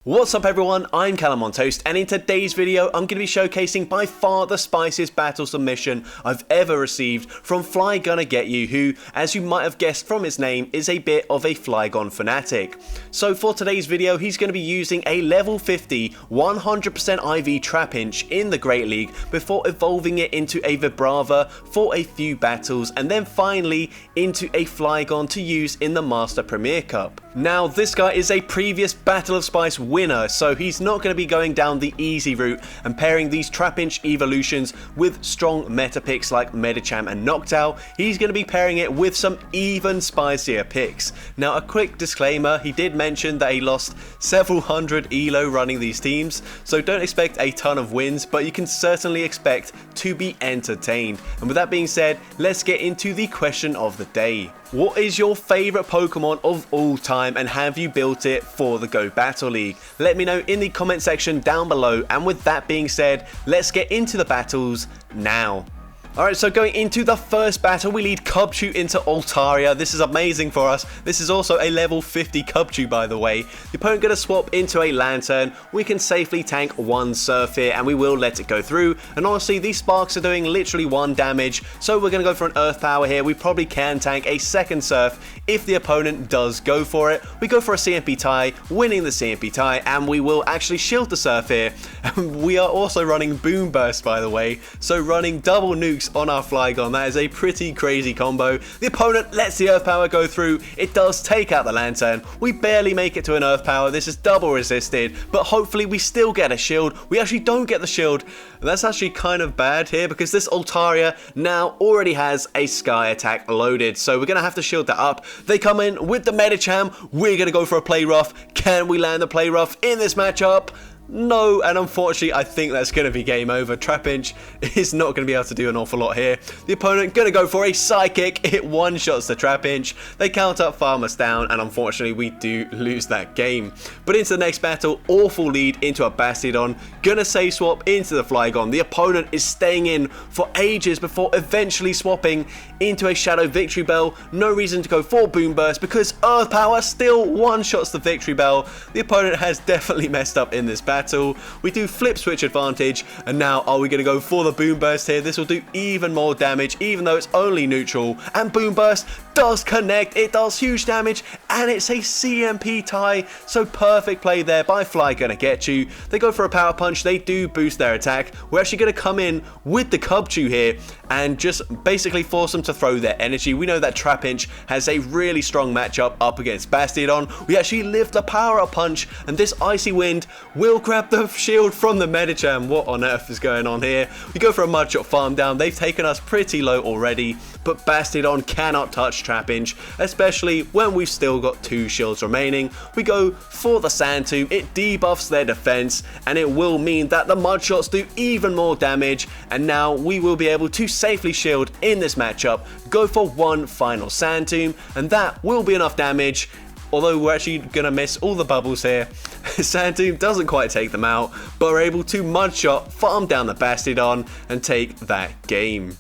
What's up everyone, I'm CallumOnToast, and in today's video I'm going to be showcasing by far the spiciest battle submission I've ever received from Flygon Get You, who, as you might have guessed from his name, is a bit of a Flygon fanatic. So for today's video he's going to be using a level 50 100% IV Trapinch in the Great League before evolving it into a Vibrava for a few battles and then finally into a Flygon to use in the Master Premier Cup. Now this guy is a previous Battle of Spice winner, so he's not going to be going down the easy route and pairing these Trapinch evolutions with strong meta picks like Medicham and Noctowl. He's going to be pairing it with some even spicier picks. Now a quick disclaimer, he did mention that he lost several hundred elo running these teams, so don't expect a ton of wins, but you can certainly expect to be entertained. And with that being said, let's get into the question of the day. What is your favourite Pokemon of all time and have you built it for the Go Battle League? Let me know in the comment section down below, and with that being said, let's get into the battles now. Alright, so going into the first battle, we lead Cubchoo into Altaria. This is amazing for us. This is also a level 50 Cubchoo, by the way. The opponent going to swap into a Lantern. We can safely tank one Surf here, and we will let it go through. And honestly, these Sparks are doing literally 1 damage, so we're going to go for an Earth Power here. We probably can tank a second Surf if the opponent does go for it. We go for a CMP tie, winning the CMP tie, and we will actually shield the Surf here. We are also running Boom Burst, by the way, so running double nukes on our Flygon. That is a pretty crazy combo. The opponent lets the Earth Power go through. It does take out the Lantern. We barely make it to an Earth Power. This is double resisted, but hopefully we still get a shield. We actually don't get the shield. That's actually kind of bad here because this Altaria now already has a Sky attack loaded, so we're going to have to shield that up. They come in with the Medicham. We're going to go for a Play Rough. Can we land the Play Rough in this matchup? No, and unfortunately I think that's going to be game over. Trapinch is not going to be able to do an awful lot here. The opponent going to go for a Psychic. It one-shots the Trapinch. They count up, farm us down, and unfortunately we do lose that game. But into the next battle, awful lead into a Bastiodon. Gonna save swap into the Flygon. The opponent is staying in for ages before eventually swapping into a Shadow Victory Bell. No reason to go for Boom Burst because Earth Power still one-shots the Victory Bell. The opponent has definitely messed up in this battle. We do flip switch advantage, and now are we going to go for the Boom Burst here? This will do even more damage even though it's only neutral, and Boom Burst does connect. It does huge damage, and it's a CMP tie, so perfect play there by Flygon Get You. They go for a Power Punch. They do boost their attack. We're actually going to come in with the Cubchoo here and just basically force them to throw their energy. We know that Trapinch has a really strong matchup up against Bastiodon. We actually live the Power Up Punch, and this Icy Wind will grab the shield from the Medicham. What on earth is going on here? We go for a Mudshot farm down. They've taken us pretty low already, but Bastiodon cannot touch Trapinch, especially when we've still got 2 shields remaining. We go for the Sand Tomb. It debuffs their defense, and it will mean that the Mudshots do even more damage, and now we will be able to safely shield in this matchup, go for one final Sand Tomb, and that will be enough damage. Although we're actually going to miss all the bubbles here. Sand Tomb doesn't quite take them out, but we're able to Mudshot, farm down the Bastiodon, and take that game.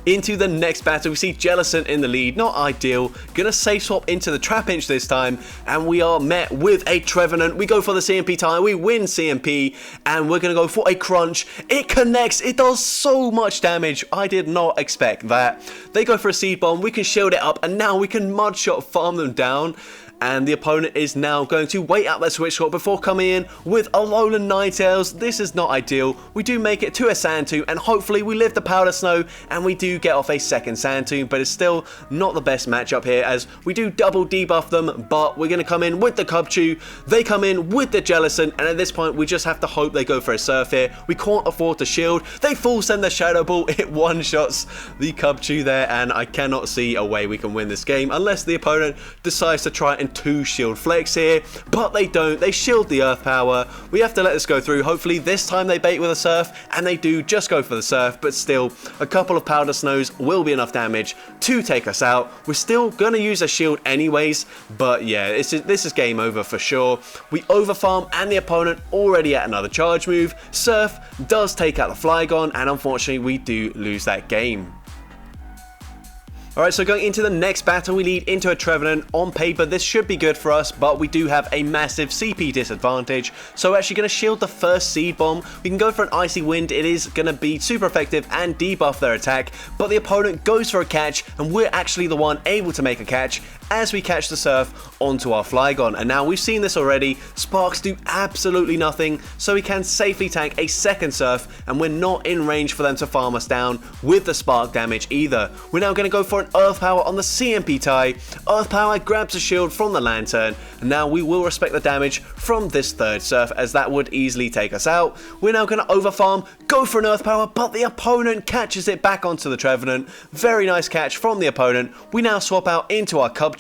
Into the next battle, we see Jellicent in the lead. Not ideal. Gonna safe swap into the Trapinch this time, and we are met with a Trevenant. We go for the CMP tie. We win CMP, and we're gonna go for a Crunch. It connects. It does so much damage. I did not expect that. They go for a Seed Bomb. We can shield it up, and now we can Mudshot farm them down. And the opponent is now going to wait out their switch swap before coming in with a Alolan Ninetales. This is not ideal. We do make it to a Sand Tomb, and hopefully we live the Powder Snow, and we do get off a second Sand Tomb, but it's still not the best matchup here as we do double debuff them, but we're going to come in with the Cubchoo. They come in with the Jellicent, and at this point we just have to hope they go for a Surf here. We can't afford to shield. They full send the Shadow Ball. It one-shots the Cubchoo there, and I cannot see a way we can win this game unless the opponent decides to try and 2 shield flex here, but they don't. They shield the Earth Power. We have to let this go through. Hopefully this time they bait with a Surf, and they do just go for the Surf, but still a couple of Powder Snows will be enough damage to take us out. We're still going to use a shield anyways, but yeah, this is game over for sure. We overfarm, and the opponent already at another charge move. Surf does take out the Flygon, and unfortunately we do lose that game. Alright, so going into the next battle, we lead into a Trevenant. On paper, this should be good for us, but we do have a massive CP disadvantage. So we're actually going to shield the first Seed Bomb. We can go for an Icy Wind. It is going to be super effective and debuff their attack, but the opponent goes for a catch, and we're actually the one able to make a catch as we catch the Surf onto our Flygon. And now we've seen this already, Sparks do absolutely nothing, so we can safely tank a second Surf, and we're not in range for them to farm us down with the Spark damage either. We're now going to go for an Earth Power on the CMP tie. Earth Power grabs a shield from the Lantern, and now we will respect the damage from this third Surf, as that would easily take us out. We're now going to overfarm, go for an Earth Power, but the opponent catches it back onto the Trevenant. Very nice catch from the opponent. We now swap out into our Cubchoo,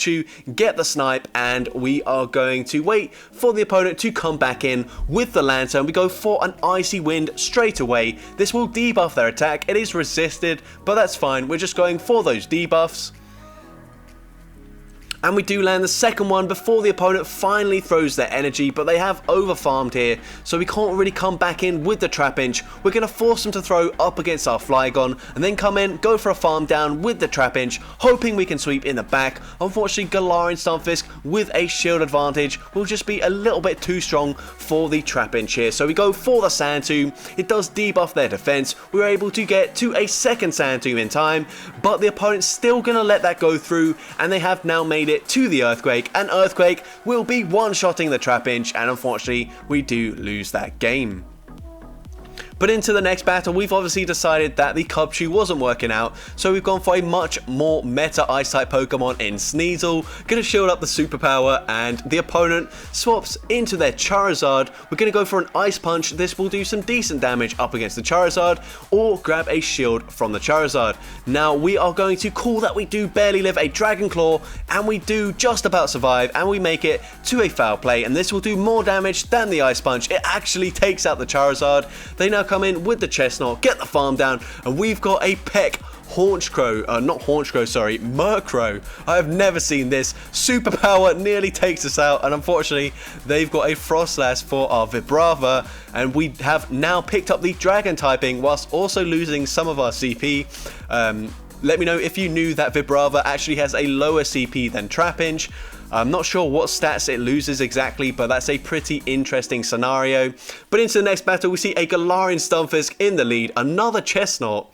get the snipe, and we are going to wait for the opponent to come back in with the Lantern. We go for an Icy Wind straight away. This will debuff their attack. It is resisted, but that's fine. We're just going for those debuffs. And we do land the second one before the opponent finally throws their energy, but they have overfarmed here, so we can't really come back in with the Trapinch. We're going to force them to throw up against our Flygon, and then come in, go for a farm down with the Trapinch, hoping we can sweep in the back. Unfortunately, Galarian Stunfisk with a shield advantage will just be a little bit too strong for the Trapinch here. So we go for the Sand Tomb. It does debuff their defense. We were able to get to a second Sand Tomb in time, but the opponent's still going to let that go through, and they have now made it to the Earthquake, and Earthquake will be one-shotting the Trapinch, and unfortunately we do lose that game. But into the next battle, we've obviously decided that the Cubchoo wasn't working out, so we've gone for a much more meta Ice-type Pokemon in Sneasel. Gonna shield up the superpower, and the opponent swaps into their Charizard. We're gonna go for an Ice Punch. This will do some decent damage up against the Charizard, or grab a shield from the Charizard. Now, we are going to call that we do barely live a Dragon Claw, and we do just about survive, and we make it to a foul play, and this will do more damage than the Ice Punch. It actually takes out the Charizard. They now come in with the Chestnut, get the farm down, and we've got a Peck Murkrow. I have never seen this. Superpower nearly takes us out, and unfortunately they've got a Frostlass for our Vibrava, and we have now picked up the Dragon typing whilst also losing some of our CP. Let me know if you knew that Vibrava actually has a lower CP than Trapinch. I'm not sure what stats it loses exactly, but that's a pretty interesting scenario. But into the next battle, we see a Galarian Stunfisk in the lead, another Chestnut.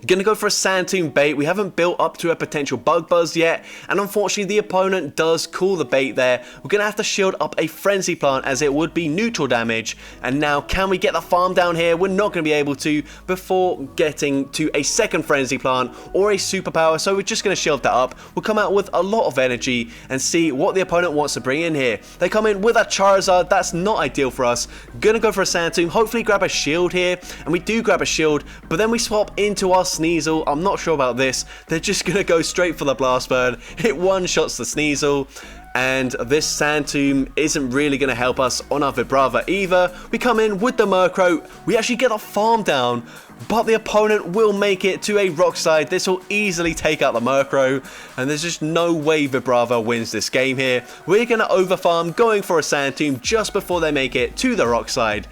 Gonna go for a Sand Tomb bait. We haven't built up to a potential Bug Buzz yet, and unfortunately the opponent does call the bait there. We're gonna have to shield up a Frenzy Plant, as it would be neutral damage. And now, can we get the farm down here? We're not gonna be able to before getting to a second Frenzy Plant or a superpower, so we're just gonna shield that up. We'll come out with a lot of energy and see what the opponent wants to bring in here. They come in with a Charizard. That's not ideal for us. Gonna go for a Sand Tomb, hopefully grab a shield here, and we do grab a shield, but then we swap into our Sneasel. I'm not sure about this. They're just gonna go straight for the Blast Burn. It one-shots the Sneasel, and this Sand Tomb isn't really going to help us on our Vibrava either. We come in with the Murkrow. We actually get a farm down, but the opponent will make it to a Rock Slide. This will easily take out the Murkrow, and there's just no way Vibrava wins this game here. We're going to overfarm, going for a Sand Tomb just before they make it to the Rock Slide.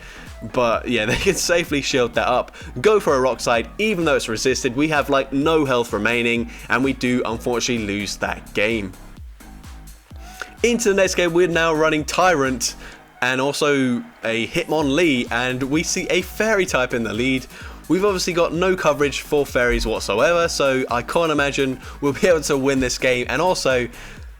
But yeah, they can safely shield that up, go for a Rock Slide, even though it's resisted. We have like no health remaining, and we do unfortunately lose that game. Into the next game, we're now running Tyrunt and also a Hitmonlee, and we see a Fairy type in the lead. We've obviously got no coverage for fairies whatsoever, so I can't imagine we'll be able to win this game. And also,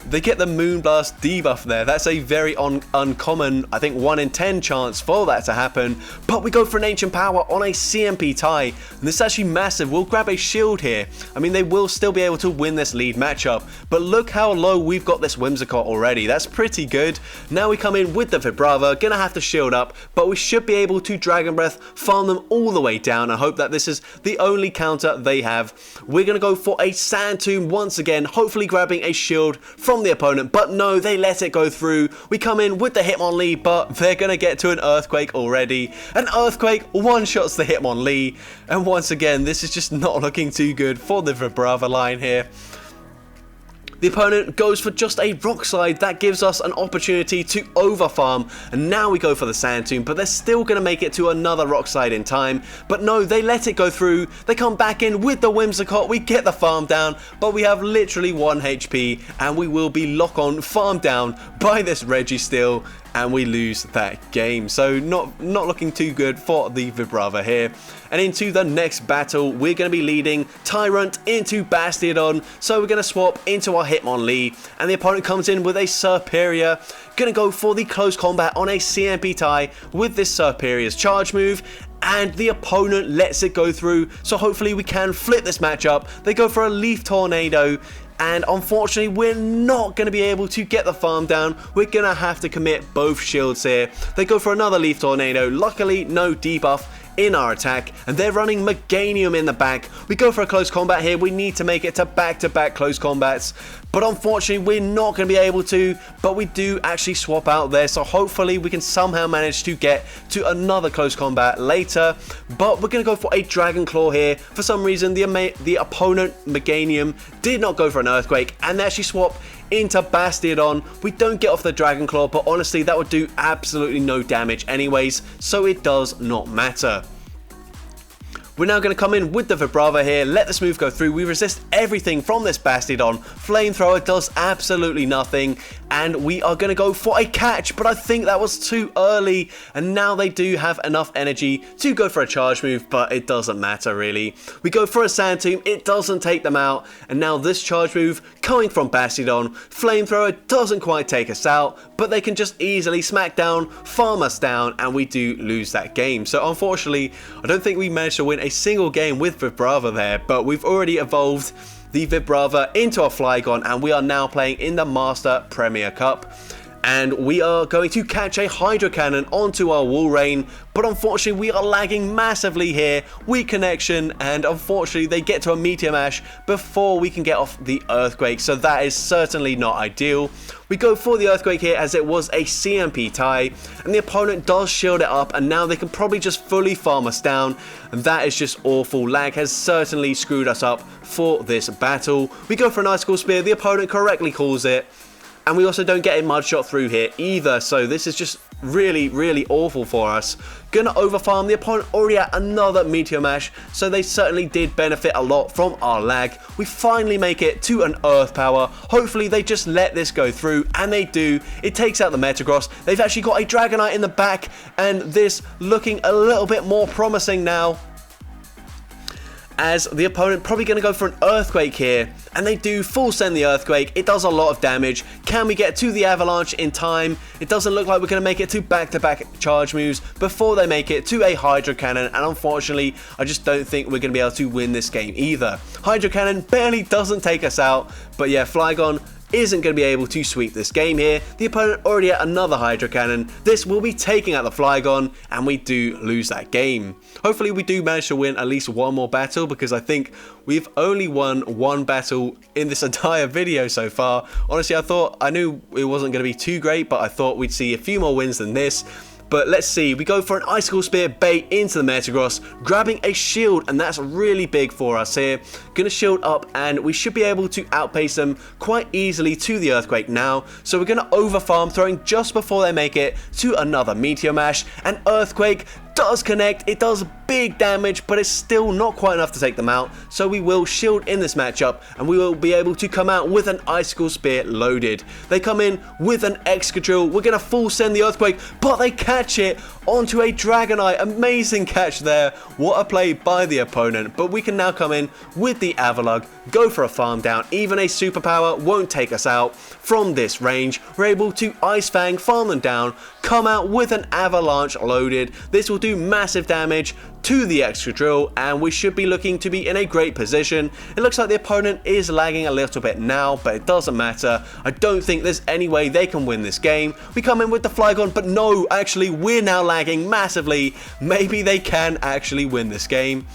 they get the Moonblast debuff there. That's a very uncommon, I think 1 in 10 chance for that to happen. But we go for an Ancient Power on a CMP tie, and this is actually massive. We'll grab a shield here. I mean, they will still be able to win this lead matchup, but look how low we've got this Whimsicott already. That's pretty good. Now we come in with the Vibrava, gonna have to shield up, but we should be able to Dragon Breath, farm them all the way down. I hope that this is the only counter they have. We're gonna go for a Sand Tomb once again, hopefully grabbing a shield from the opponent, but no, they let it go through. We come in with the Hitmonlee, but they're gonna get to an Earthquake already. An Earthquake one-shots the Hitmonlee, and once again, this is just not looking too good for the Vibrava line here. The opponent goes for just a rock slide. That gives us an opportunity to overfarm, and now we go for the sand tomb, but they're still going to make it to another rock slide in time. But no, they let it go through. They come back in with the Whimsicott. We get the farm down, but we have literally 1 HP, and we will be lock on farmed down by this Registeel, and we lose that game. So not looking too good for the Vibrava here. And into the next battle, we're going to be leading Tyrunt into Bastiodon. So we're going to swap into our Hitmonlee, and the opponent comes in with a Serperior. Going to go for the close combat on a CMP tie with this Serperior's charge move, and the opponent lets it go through. So hopefully we can flip this matchup. They go for a Leaf Tornado, and unfortunately we're not going to be able to get the farm down. We're going to have to commit both shields here. They go for another Leaf Tornado. Luckily no debuff in our attack, and they're running Meganium in the back. We go for a close combat here. We need to make it to back-to-back close combats, but unfortunately we're not going to be able to, but we do actually swap out there, so hopefully we can somehow manage to get to another close combat later. But we're going to go for a Dragon Claw here. For some reason the opponent Meganium did not go for an Earthquake, and they actually swap into Bastiodon. We don't get off the Dragon Claw, but honestly that would do absolutely no damage anyways, so it does not matter. We're now going to come in with the Vibrava here, let this move go through. We resist everything from this Bastiodon. Flamethrower does absolutely nothing, and we are going to go for a catch, but I think that was too early, and now they do have enough energy to go for a charge move, but it doesn't matter really. We go for a Sand Tomb, it doesn't take them out, and now this charge move coming from Bastiodon. Flamethrower doesn't quite take us out, but they can just easily smack down, farm us down, and we do lose that game. So unfortunately, I don't think we managed to win a single game with Vibrava there, but we've already evolved the Vibrava into a Flygon, and we are now playing in the Master Premier Cup. And we are going to catch a Hydro Cannon onto our Walrein, but unfortunately we are lagging massively here. Weak connection, and unfortunately they get to a Meteor Mash before we can get off the Earthquake, so that is certainly not ideal. We go for the Earthquake here as it was a CMP tie, and the opponent does shield it up, and now they can probably just fully farm us down, and that is just awful. Lag has certainly screwed us up for this battle. We go for an Icicle Spear, the opponent correctly calls it, and we also don't get a Mud Shot through here either, so this is just really awful for us. Gonna overfarm. The opponent already had another Meteor Mash, so they certainly did benefit a lot from our lag. We finally make it to an Earth Power. Hopefully they just let this go through, and they do. It takes out the Metagross. They've actually got a Dragonite in the back, and this looking a little bit more promising now, as the opponent probably going to go for an Earthquake here, and they do full send the Earthquake. It does a lot of damage. Can we get to the Avalanche in time? It doesn't look like we're going to make it to back-to-back charge moves before they make it to a Hydro Cannon, and unfortunately I just don't think we're going to be able to win this game either. Hydro Cannon barely doesn't take us out, but yeah, Flygon isn't going to be able to sweep this game here. The opponent already had another Hydro Cannon. This will be taking out the Flygon, and we do lose that game. Hopefully we do manage to win at least one more battle, because I think we've only won one battle in this entire video so far. Honestly, I knew it wasn't going to be too great, but I thought we'd see a few more wins than this. But let's see, we go for an Icicle Spear bait into the Metagross, grabbing a shield, and that's really big for us here. Gonna shield up, and we should be able to outpace them quite easily to the Earthquake now. So we're gonna overfarm, throwing just before they make it to another Meteor Mash, and Earthquake does connect. It does big damage, but it's still not quite enough to take them out, so we will shield in this matchup, and we will be able to come out with an Icicle Spear loaded. They come in with an Excadrill. We're gonna full send the Earthquake, but they catch it onto a Dragonite. Amazing catch there. What a play by the opponent. But we can now come in with the Avalugg, go for a farm down. Even a superpower won't take us out from this range. We're able to Ice Fang, farm them down, come out with an Avalanche loaded. This will do massive damage to the Excadrill, and we should be looking to be in a great position. It looks like the opponent is lagging a little bit now, but it doesn't matter. I don't think there's any way they can win this game. We come in with the Flygon, but no, actually we're now lagging massively. Maybe they can actually win this game.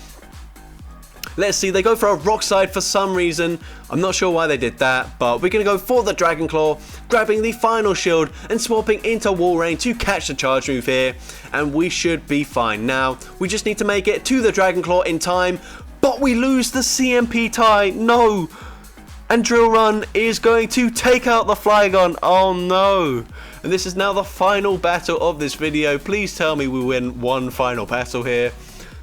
Let's see, they go for a Rock Slide for some reason. I'm not sure why they did that, but we're going to go for the Dragon Claw, grabbing the final shield and swapping into Walrein to catch the charge move here, and we should be fine now. We just need to make it to the Dragon Claw in time, but we lose the CMP tie. No! And Drill Run is going to take out the Flygon. Oh no. And this is now the final battle of this video. Please tell me we win one final battle here.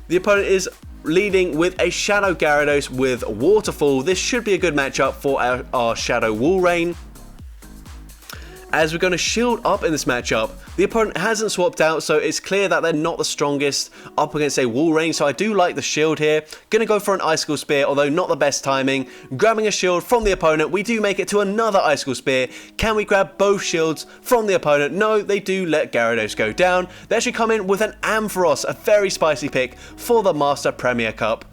The opponent is leading with a Shadow Gyarados with Waterfall. This should be a good matchup for our Shadow Walrein, as we're going to shield up in this matchup. The opponent hasn't swapped out, so it's clear that they're not the strongest up against a Walrein, so I do like the shield here. Going to go for an Icicle Spear, although not the best timing. Grabbing a shield from the opponent, we do make it to another Icicle Spear. Can we grab both shields from the opponent? No, they do let Gyarados go down. They actually come in with an Ampharos, a very spicy pick for the Master Premier Cup.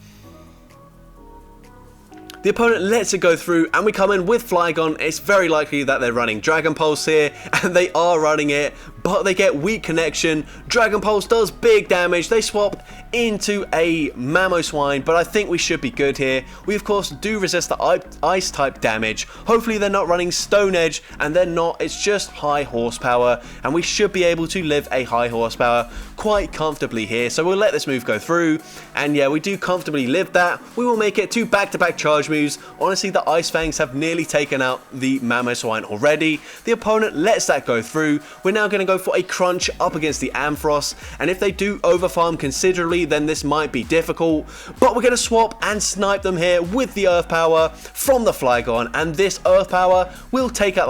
The opponent lets it go through, and we come in with Flygon. It's very likely that they're running Dragon Pulse here, and they are running it, but they get weak connection. Dragon Pulse does big damage. They swap into a Mamoswine, but I think we should be good here. We of course do resist the ice type damage. Hopefully they're not running Stone Edge, and they're not. It's just high horsepower, and we should be able to live a high horsepower quite comfortably here. So we'll let this move go through, and yeah, we do comfortably live that. We will make it to back-to-back charge moves. Honestly, the Ice Fangs have nearly taken out the Mamoswine already. The opponent lets that go through. We're now going to go for a Crunch up against the Ampharos, and if they do overfarm considerably, then this might be difficult, but we're going to swap and snipe them here with the Earth Power from the Flygon, and this Earth Power will take out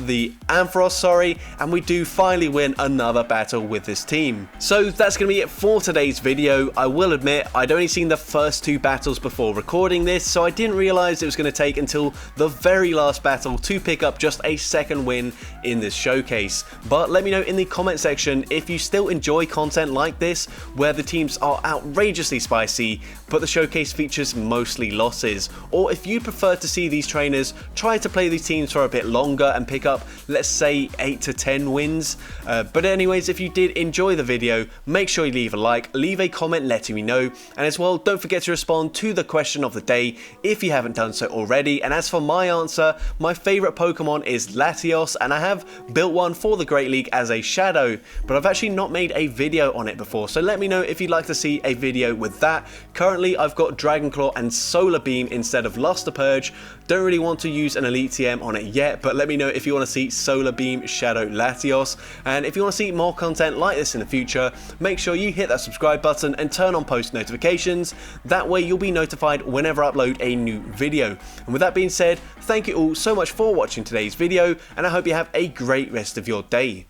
the Ampharos, and we do finally win another battle with this team. So that's going to be it for today's video. I will admit, I'd only seen the first two battles before recording this, so I didn't realize it was going to take until the very last battle to pick up just a second win in this showcase. But let me know in the comment section if you still enjoy content like this, where the teams are outrageously spicy, but the showcase features mostly losses, or if you prefer to see these trainers try to play these teams for a bit longer and pick up, let's say, 8 to 10 wins. But anyways, if you did enjoy the video, make sure you leave a like, leave a comment letting me know, and as well, don't forget to respond to the question of the day if you haven't done so already. And as for my answer, my favourite Pokemon is Latios, and I have built one for the Great League as a Shadow, but I've actually not made a video on it before, so let me know if you'd like to see a video with that. Currently I've got Dragon Claw and Solar Beam instead of Luster Purge. Don't really want to use an Elite TM on it yet, but let me know if you want to see Solar Beam Shadow Latios, and if you want to see more content like this in the future, make sure you hit that subscribe button and turn on post notifications. That way you'll be notified whenever I upload a new video. And with that being said, thank you all so much for watching today's video, and I hope you have a great rest of your day.